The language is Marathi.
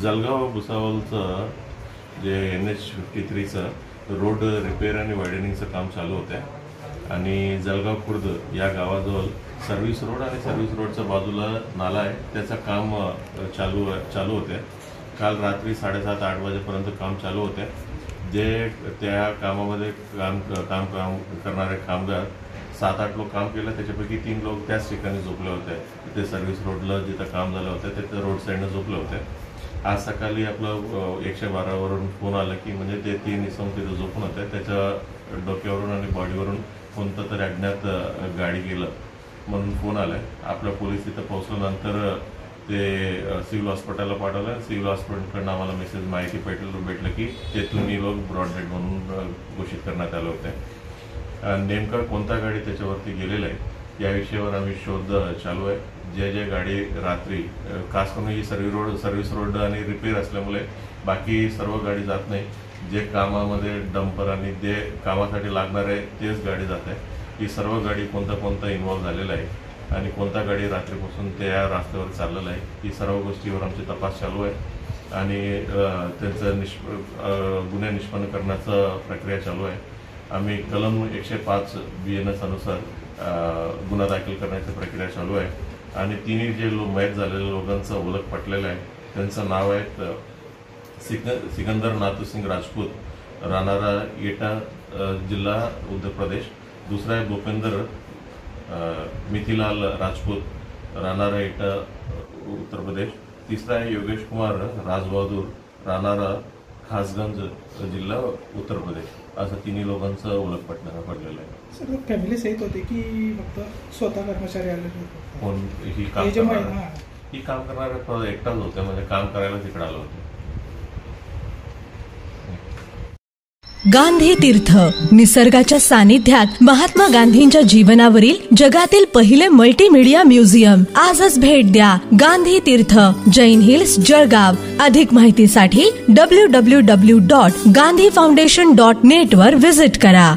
जळगाव भुसावळचं जे NH53चं रोड रिपेअर आणि वायडनिंगचं काम चालू होतं आणि जळगाव खुर्द या गावाजवळ सर्व्हिस रोड आणि सर्व्हिस रोडच्या बाजूला नाला आहे, त्याचं काम चालू होते। काल रात्री 7:30-8 वाजेपर्यंत काम चालू होते। जे त्या कामामध्ये काम करणारे कामगार 7-8 लोक काम केलं, त्याच्यापैकी 3 लोक त्याच ठिकाणी झोपले होते। तिथे सर्व्हिस रोडला जिथं काम झालं होतं तिथे रोड साईडनं झोपले होते। आज सकाळी आपलं 112 वरून फोन आला की म्हणजे ते 3 इसम तिथं झोपून होते, त्याच्या डोक्यावरून आणि बॉडीवरून कोणतं तरी अज्ञात गाडी गेलं म्हणून फोन आलाय। आपल्या पोलीस तिथं पोहोचल्यानंतर ते सिव्हिल हॉस्पिटलला पाठवलं। सिव्हिल हॉस्पिटलकडून आम्हाला माहिती भेटलं की तेथून लोक ब्रॉड डेड म्हणून घोषित करण्यात आले होते। नेमका कोणता गाडी त्याच्यावरती गेलेला आहे या विषयावर आम्ही शोध चालू आहे। जे गाडी रात्री खास करून ही सर्व्हिस रोड आणि रिपेअर असल्यामुळे बाकी सर्व गाडी जात नाही। जे कामामध्ये डंपर आणि जे कामासाठी लागणार आहे तेच गाडी जात आहे। ही सर्व गाडी कोणता इन्व्हॉल्व झालेला आहे आणि कोणता गाडी रात्रीपासून त्या रस्त्यावर चाललेला आहे, ही सर्व गोष्टीवर आमची तपास चालू आहे आणि त्यांचं गुन्हे निष्पन्न करण्याचं प्रक्रिया चालू आहे। आम्ही कलम 105 BNS अनुसार गुन्हा दाखल करण्याची प्रक्रिया चालू आहे आणि तिन्ही जे मयत झालेल्या लोकांचा ओळख पटलेला आहे। त्यांचं नाव आहे सिकंदर नाथुसिंग राजपूत, राहणारा एटा, जिल्हा उत्तर प्रदेश। दूसरा है भूपेंद्र मिथिलाल राजपूत, राहणारा एटा, उत्तर प्रदेश। तीसरा है योगेश कुमार राजबहादूर, राहणारा खासगंज, जिल्हा उत्तर प्रदेश। असं तिन्ही लोकांचं ओळख पडलेलं आहे। सर फॅमिली सहित होते की फक्त स्वतः कर्मचारी आले होते? कोण ही काम करणारे एकटाच होते, म्हणजे काम करायला तिकडे आलं होतं। गांधी तीर्थ, निसर्गाच्या सानिध्यात महात्मा गांधींच्या जीवनावरील जगातील पहिले मल्टीमीडिया म्युझियम। आजच भेट द्या गांधी तीर्थ, जैन हिल्स, जळगाव। अधिक माहितीसाठी www.gandhifoundation.net वर विजिट करा।